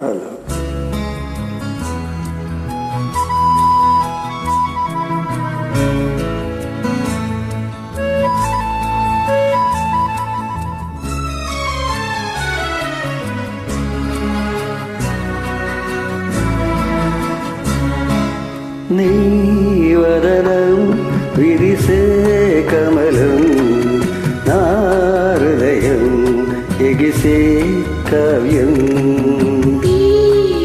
Hello. నీ వదనం విరిసే కమలం, నా హృదయం ఎగిసే కావ్యం. నీ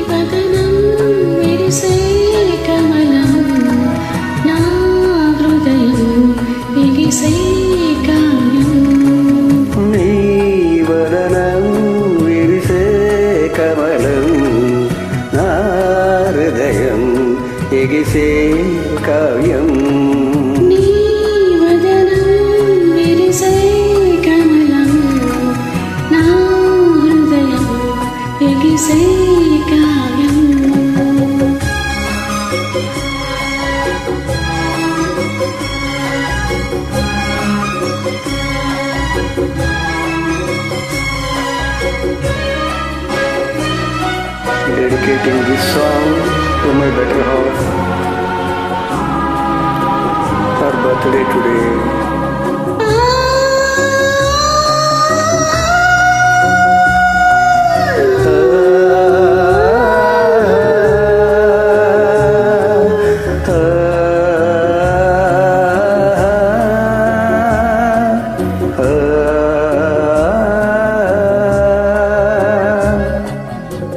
వదనం విరిసే కమలం, నా హృదయం ఎగిసే కావ్యం. నీ వదనం విరిసే కమలం, నా హృదయం ఎగిసే కావ్యం. నీ వదనం విరిసే కమలం, నా హృదయం ఎగిసే కావ్యం. Dedicating this song to my better half. Her birthday today.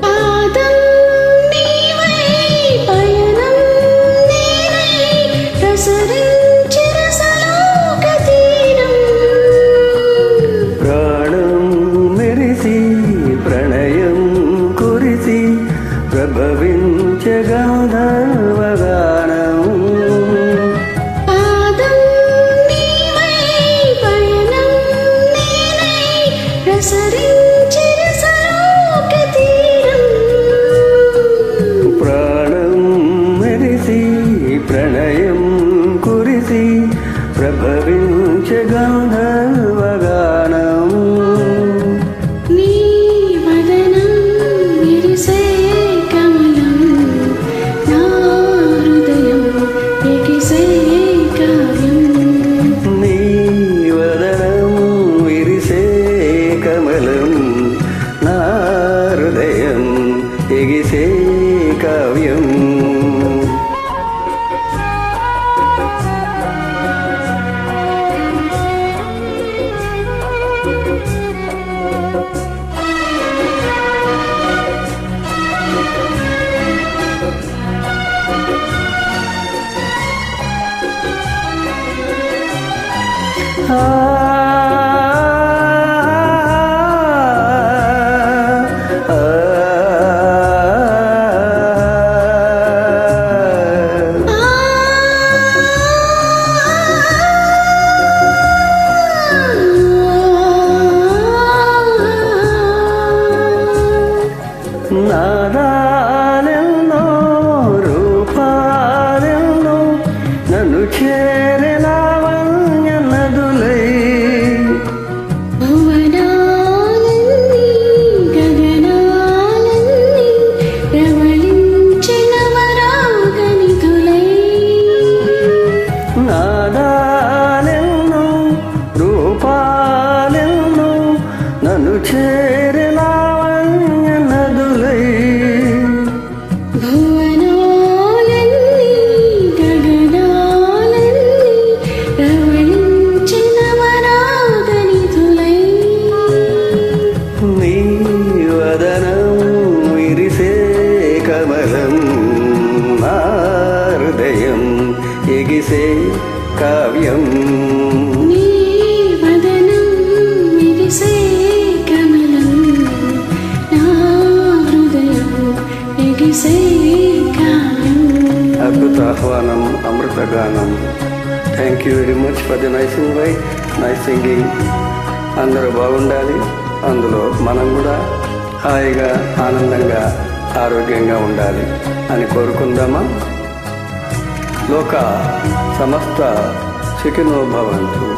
పాదం నీవై పయనం నేనై ప్రసరించిన సలోక తీరం. ప్రాణం మెరిసి ప్రణయం కురిసి ప్రభవించే గంధర్వగానం. పాదం నీవై పయనం నేనై ప్రసరించిన సలోక తీరం. ప్రాణం మెరిసి ప్రణయం కురిసి ప్రభవించే గంధర్వగానం. నీ వదనం విరిసే కమలం, నా హృదయం ఎగిసే కావ్యం. నీ వదనం విరిసే కమలం, నా హృదయం ఎగిసే కావ్యం. నాదాలెన్నో రూపాలెన్నో నన్ను చేరే లావణ్య నదులై. భువనాలన్నీ గగనాలన్నీ ప్రవళించిన వరాగనిధులై. నాదాలెన్నో రూపాలెన్నో నన్ను చేరే లావణ్య నదులై. భువనాలన్నీ గగనాలన్నీ ప్రవళించిన వరాగనిధులై. నీ వదనం విరిసే కమలం, నా హృదయం ఎగిసే కావ్యం. నీ వదనం విరిసే కమలం, నా హృదయం ఎగిసే కావ్యం. అద్భుత ఆహ్వానం, అమృతగానం. Thank you very much for the nice invite, nice singing. అందరూ బాగుండాలి, అందులో మనం కూడా హాయిగా ఆనందంగా ఆరోగ్యంగా ఉండాలి అని కోరుకుందామా. లోక సమస్త సుఖినో భవంతు.